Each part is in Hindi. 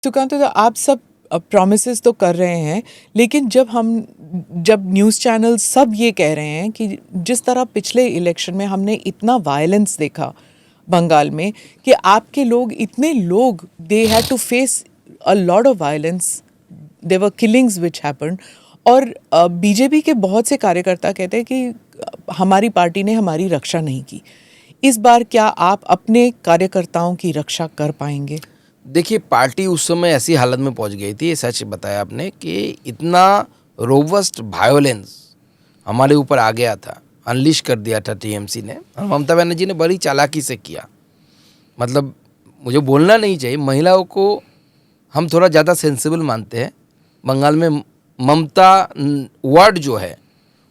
सुकांत, तो आप सब प्रॉमिसेस तो कर रहे हैं, लेकिन जब न्यूज़ चैनल सब ये कह रहे हैं कि जिस तरह पिछले इलेक्शन में हमने इतना वायलेंस देखा बंगाल में कि आपके लोग इतने लोग they had to face a lot of violence, there were killings which happened, और बीजेपी के बहुत से कार्यकर्ता कहते हैं कि हमारी पार्टी ने हमारी रक्षा नहीं की। इस बार क्या आप अपने कार्यकर्ताओं की रक्षा कर पाएंगे? देखिए, पार्टी उस समय ऐसी हालत में पहुंच गई थी, ये सच बताया आपने, कि इतना रोबस्ट वायोलेंस हमारे ऊपर आ गया था, अनलिश कर दिया था टीएमसी ने, और ममता बनर्जी ने बड़ी चालाकी से किया। मतलब मुझे बोलना नहीं चाहिए, महिलाओं को हम थोड़ा ज़्यादा सेंसिबल मानते हैं। बंगाल में ममता वर्ड जो है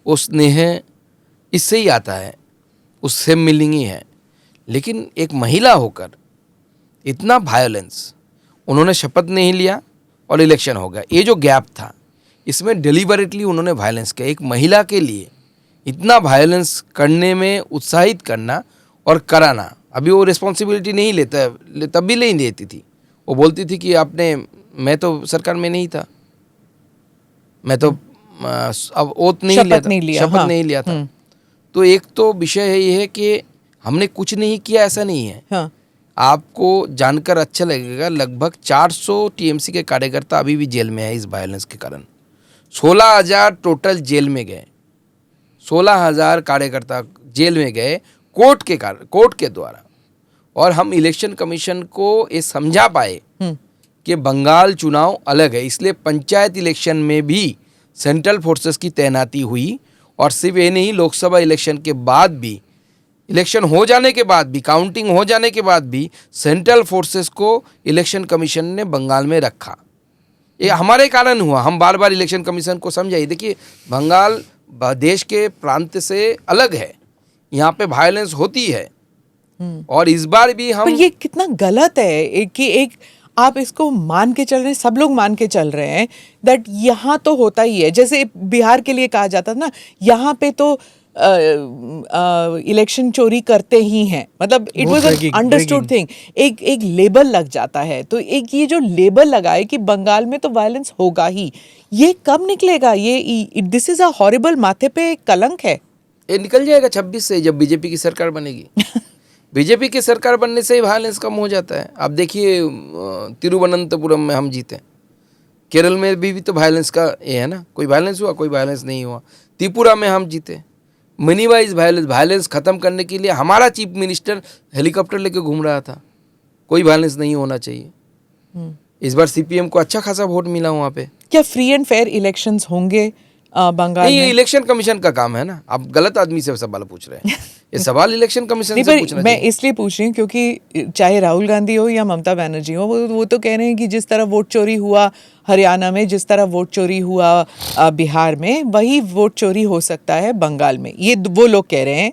वो स्नेह इससे ही आता है, उससे मिलिंग ही है। लेकिन एक महिला होकर इतना वायलेंस, उन्होंने शपथ नहीं लिया और इलेक्शन हो गया। ये जो गैप था, इसमें डिलीबरेटली उन्होंने वायलेंस किया। एक महिला के लिए इतना वायलेंस करने में उत्साहित करना और कराना, अभी वो रिस्पॉन्सिबिलिटी नहीं लेता, तब भी नहीं लेती थी। वो बोलती थी कि मैं तो सरकार में नहीं था, मैं तो अब ओथ नहीं लिया, शपथ नहीं लिया था। तो एक तो विषय ये है कि हमने कुछ नहीं किया, ऐसा नहीं है। हाँ। आपको जानकर अच्छा लगेगा, लगभग 400 टीएमसी के कार्यकर्ता अभी भी जेल में है इस वायलेंस के कारण। 16,000 टोटल जेल में गए, 16,000 कार्यकर्ता जेल में गए कोर्ट के द्वारा। और हम इलेक्शन कमीशन को ये समझा पाए कि बंगाल चुनाव अलग है, इसलिए पंचायत इलेक्शन में भी सेंट्रल फोर्सेस की तैनाती हुई। और सिर्फ ये नहीं, लोकसभा इलेक्शन के बाद भी, इलेक्शन हो जाने के बाद भी, काउंटिंग हो जाने के बाद भी सेंट्रल फोर्सेस को इलेक्शन कमीशन ने बंगाल में रखा। ये हमारे कारण हुआ, हम बार बार इलेक्शन कमीशन को समझाइए। देखिए, बंगाल देश के प्रांत से अलग है, यहाँ पे वायलेंस होती है। और इस बार भी हम, पर ये कितना गलत है कि एक आप इसको मान के चल रहे हैं, सब लोग मान के चल रहे हैं दैट यहाँ तो होता ही है। जैसे बिहार के लिए कहा जाता था ना, यहाँ पे तो इलेक्शन चोरी करते ही हैं, मतलब it was an understood thing. एक लेबल लग जाता है, तो एक ये जो लेबल लगाए कि बंगाल में तो वायलेंस होगा ही, ये कब निकलेगा? ये दिस इज अ हॉरिबल, माथे पे कलंक है। ये निकल जाएगा 26 से, जब बीजेपी की सरकार बनेगी। बीजेपी की सरकार बनने से ही वायलेंस कम हो जाता है। आप देखिए, तिरुवनंतपुरम में हम जीते, केरल में भी तो वायलेंस का ये है ना, कोई वायलेंस हुआ, कोई वायलेंस नहीं हुआ। त्रिपुरा में हम जीते, मनी वाइज वायलेंस ख़त्म करने के लिए हमारा चीफ मिनिस्टर हेलीकॉप्टर लेके घूम रहा था। कोई वायलेंस नहीं होना चाहिए। इस बार सीपीएम को अच्छा खासा वोट मिला वहाँ पे। क्या फ्री एंड फेयर इलेक्शंस होंगे बंगाल में? ये इलेक्शन कमीशन का काम है ना। आप गलत आदमी से सवाल पूछ रहे हैं। ये सवाल इलेक्शन कमीशन से पूछना मैं इसलिए पूछ रही हूँ क्योंकि चाहे राहुल गांधी हो या ममता बनर्जी हो, वो तो कह रहे हैं कि जिस तरह वोट चोरी हुआ हरियाणा में, जिस तरह वोट चोरी हुआ बिहार में, वही वोट चोरी हो सकता है बंगाल में। ये वो लोग कह रहे हैं।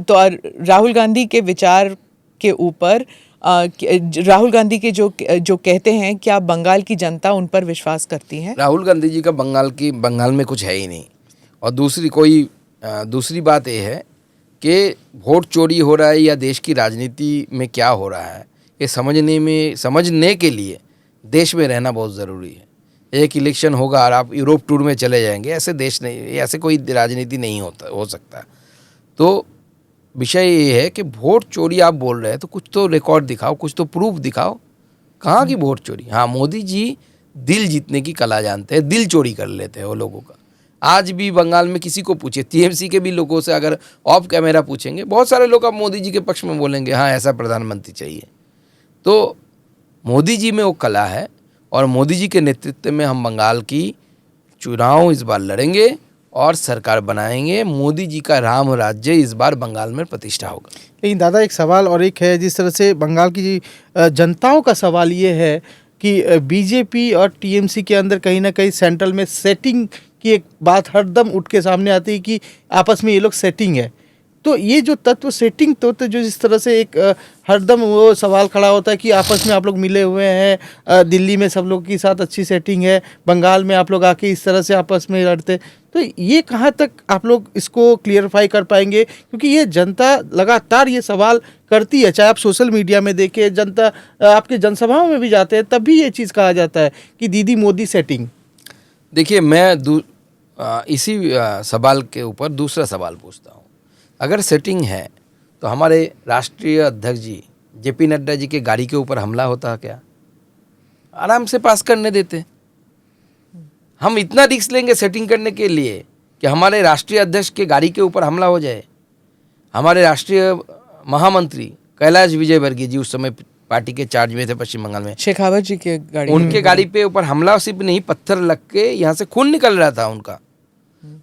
तो राहुल गांधी के विचार के ऊपर, राहुल गांधी के जो कहते हैं, क्या बंगाल की जनता उन पर विश्वास करती है? राहुल गांधी जी का बंगाल में कुछ है ही नहीं। और दूसरी बात यह है कि वोट चोरी हो रहा है या देश की राजनीति में क्या हो रहा है, ये समझने के लिए देश में रहना बहुत ज़रूरी है। एक इलेक्शन होगा और आप यूरोप टूर में चले जाएंगे, ऐसे देश नहीं, ऐसे कोई राजनीति नहीं हो सकता। तो विषय ये है कि वोट चोरी आप बोल रहे हैं तो कुछ तो रिकॉर्ड दिखाओ, कुछ तो प्रूफ दिखाओ। कहाँ की वोट चोरी? हाँ, मोदी जी दिल जीतने की कला जानते हैं, दिल चोरी कर लेते हैं वो लोगों का। आज भी बंगाल में किसी को पूछे, टीएमसी के भी लोगों से अगर ऑफ कैमरा पूछेंगे, बहुत सारे लोग अब मोदी जी के पक्ष में बोलेंगे, हाँ ऐसा प्रधानमंत्री चाहिए। तो मोदी जी में वो कला है, और मोदी जी के नेतृत्व में हम बंगाल की चुनाव इस बार लड़ेंगे और सरकार बनाएंगे। मोदी जी का राम राज्य इस बार बंगाल में प्रतिष्ठा होगा। लेकिन दादा, एक सवाल और एक है, जिस तरह से बंगाल की जनताओं का सवाल ये है कि बीजेपी और टीएमसी के अंदर कहीं ना कहीं सेंट्रल में सेटिंग की एक बात हरदम उठ के सामने आती है कि आपस में ये लोग सेटिंग है। तो ये जो तत्व, सेटिंग तत्व, जो जिस तरह से एक हरदम वो सवाल खड़ा होता है कि आपस में आप लोग मिले हुए हैं, दिल्ली में सब लोग के साथ अच्छी सेटिंग है, बंगाल में आप लोग आके इस तरह से आपस में लड़ते, तो ये कहाँ तक आप लोग इसको क्लियरफाई कर पाएंगे? क्योंकि ये जनता लगातार ये सवाल करती है, चाहे आप सोशल मीडिया में देखें, जनता आपके जनसभाओं में भी जाते हैं, तब भी ये चीज़ कहा जाता है कि दीदी मोदी सेटिंग। देखिए, मैं इसी सवाल के ऊपर दूसरा सवाल पूछता हूँ। अगर सेटिंग है तो हमारे राष्ट्रीय अध्यक्ष जी जेपी नड्डा जी के गाड़ी के ऊपर हमला होता क्या? आराम से पास करने देते। हम इतना रिस्क लेंगे सेटिंग करने के लिए कि हमारे राष्ट्रीय अध्यक्ष के गाड़ी के ऊपर हमला हो जाए? हमारे राष्ट्रीय महामंत्री कैलाश विजयवर्गीय जी उस समय पार्टी के चार्ज में थे पश्चिम बंगाल में, शेखावत जी के गाड़ी, उनके गाड़ी पे ऊपर हमला सिर्फ नहीं, पत्थर लग के यहाँ से खून निकल रहा था उनका,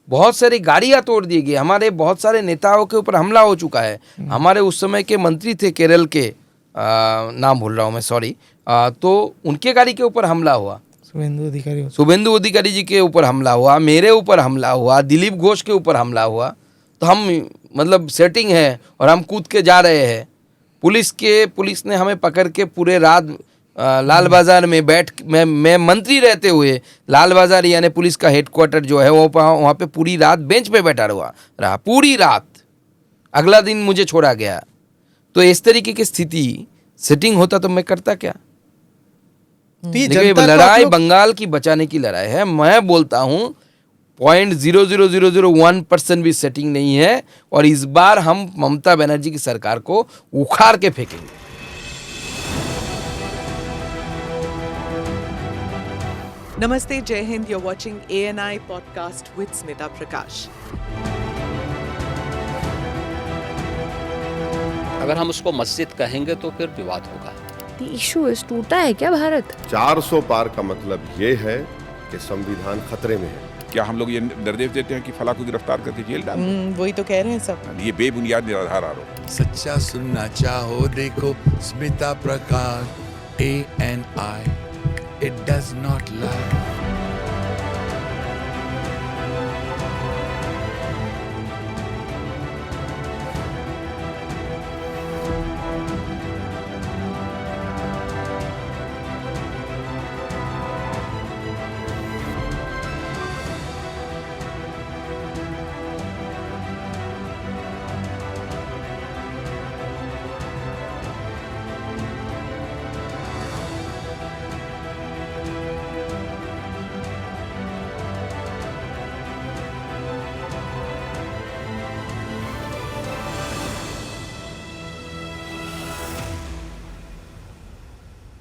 बहुत सारी गाड़ियां तोड़ दी गई, हमारे बहुत सारे नेताओं के ऊपर हमला हो चुका है। हमारे उस समय के मंत्री थे केरल के, नाम भूल रहा हूँ मैं, सॉरी, तो उनके गाड़ी के ऊपर हमला हुआ, शुभेंदु अधिकारी जी के ऊपर हमला हुआ, मेरे ऊपर हमला हुआ, दिलीप घोष के ऊपर हमला हुआ। तो हम मतलब सेटिंग है और हम कूद के जा रहे हैं। पुलिस ने हमें पकड़ के पूरे रात लाल बाजार में मैं मंत्री रहते हुए लाल बाजार यानी पुलिस का हेडक्वार्टर जो है वो वहाँ पे पूरी रात बेंच पे बैठा रहा पूरी रात। अगला दिन मुझे छोड़ा गया। तो इस तरीके की स्थिति सेटिंग होता तो मैं करता क्या? देखिए, लड़ाई बंगाल की बचाने की लड़ाई है। मैं बोलता हूँ 0.00001% भी सेटिंग नहीं है और इस बार हम ममता बनर्जी की सरकार को उखाड़ के फेंकेंगे। नमस्ते, जय Hind. You're watching ANI podcast with Smita Prakash. अगर हम उसको मस्जिद कहेंगे तो फिर विवाद होगा। The issue is टूटा है क्या भारत? 400 पार का मतलब ये है कि संविधान खतरे में है। क्या हम लोग ये निर्देश देते हैं कि फला को गिरफ्तार करके जेल डाल दें? वही तो कह रहे हैं सब। ये बेबुनियाद निराधार आरोप। सच्चा सुनना चाहो देखो स्मिता प्रकाश ANI, it does not lie।